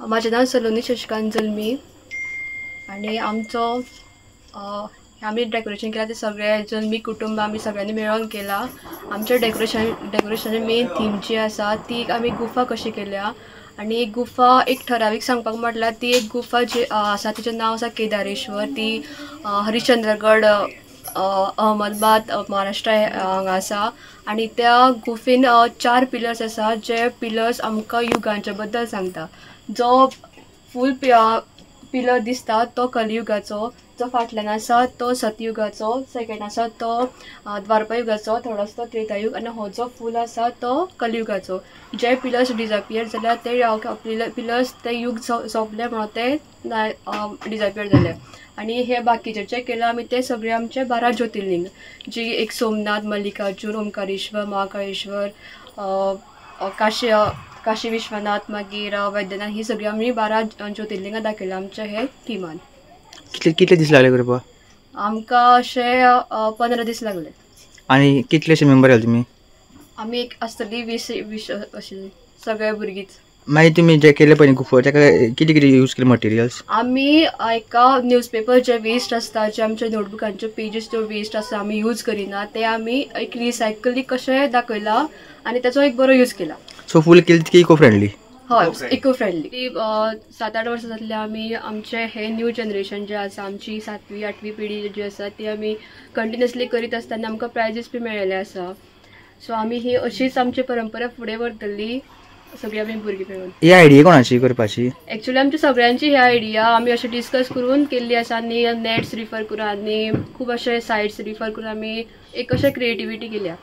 माझे नाव सलोनी शशिकांत जल्मी आणि आम्ही डेकोरेशन केला ते सगळे जल्मी कुटुंब आम्ही सगळ्यांनी मिळून केला. आमच्या डेकोरेशन मेन थीम जी आसा ती आम्ही गुफा कशी केल्या आणि एक गुफा एक ठराविक सांगपाक म्हटल्यार ती एक गुफा जी आसा तिचें नाव आसा केदारेश्वर. ती हरिश्चंद्रगड अहमदाबाद महाराष्ट्र हांगा आसा आणि त्या गुफेन 4 पिलर्स आसा जे पिलर्स आमकां युगांचे बद्दल सांगता. जो फूल पिलर दिसता तो कलियुगाचो, जो फाटल्यान आसा तो सतयुगाचो, सेकंड आसा तो द्वारपायुगाचो, थर्ड आसा तो त्रेतायुग आनी हो जो फूल आसा तो कलियुगाचो. जे पिलर्स डिजपियर जाल्यार ते पिलर्स ते युग सोंपले म्हणून ते डिजपियर जाले. आणि हे बाकीचे जे केला आमी ते सगळे आमचे 12 ज्योतिर्लिंग जी एक सोमनाथ, मल्लिकार्जुन, ओंकारेश्वर, महाकाळेश्वर, काशी विश्वनाथ, मागीर वैद्यनाथ ही सगळी आमी 12 ज्योतिर्लिंगां दाखयला आमच्या हे थिमान. कितले दीस लागले करपाक? आमकां अशे 15 दीस लागले. आणि कितलेशे मेंबर आले तुमी? आमी एक आसतली 20 अशी सगळे भुरगीच. मागीर तुमी जे केले पळय गुफो ताका कितें कितें यूज केले मटेरियल्स? आमी एका न्यूजपेपर जे वेस्ट आसता, जे आमच्या नोटबुकांचे पेजीस जो वेस्ट आसा आमी यूज करिना ते आमी एक रिसायकल कशें दाखयला आनी ताचो एक बरो यूज केला. सो फूल केली ती इको फ्रेंडली? हय, इको फ्रेंडली. 7-8 वर्सां जातले आमी आमचे हे न्यू जनरेशन जे आसा आमची 7वी 8वी पिढी जी आसा ती आमी कंटिन्युअसली करीत आसतना आमकां प्रायजीस बी मेळिल्ले आसा. सो आमी ही अशीच आमची परंपरा फुडें व्हरतली सगळी आमी भुरगीं मेळून. ही आयडिया कोणाची करपाची? एक्चुअली आमची सगळ्यांची ही आयडिया आमी अशें डिस्कस करून केल्ली आसा आनी नेट्स रिफर करून आनी खूब अशे सायट्स रिफर करून आमी एक अशें क्रिएटिविटी केल्या.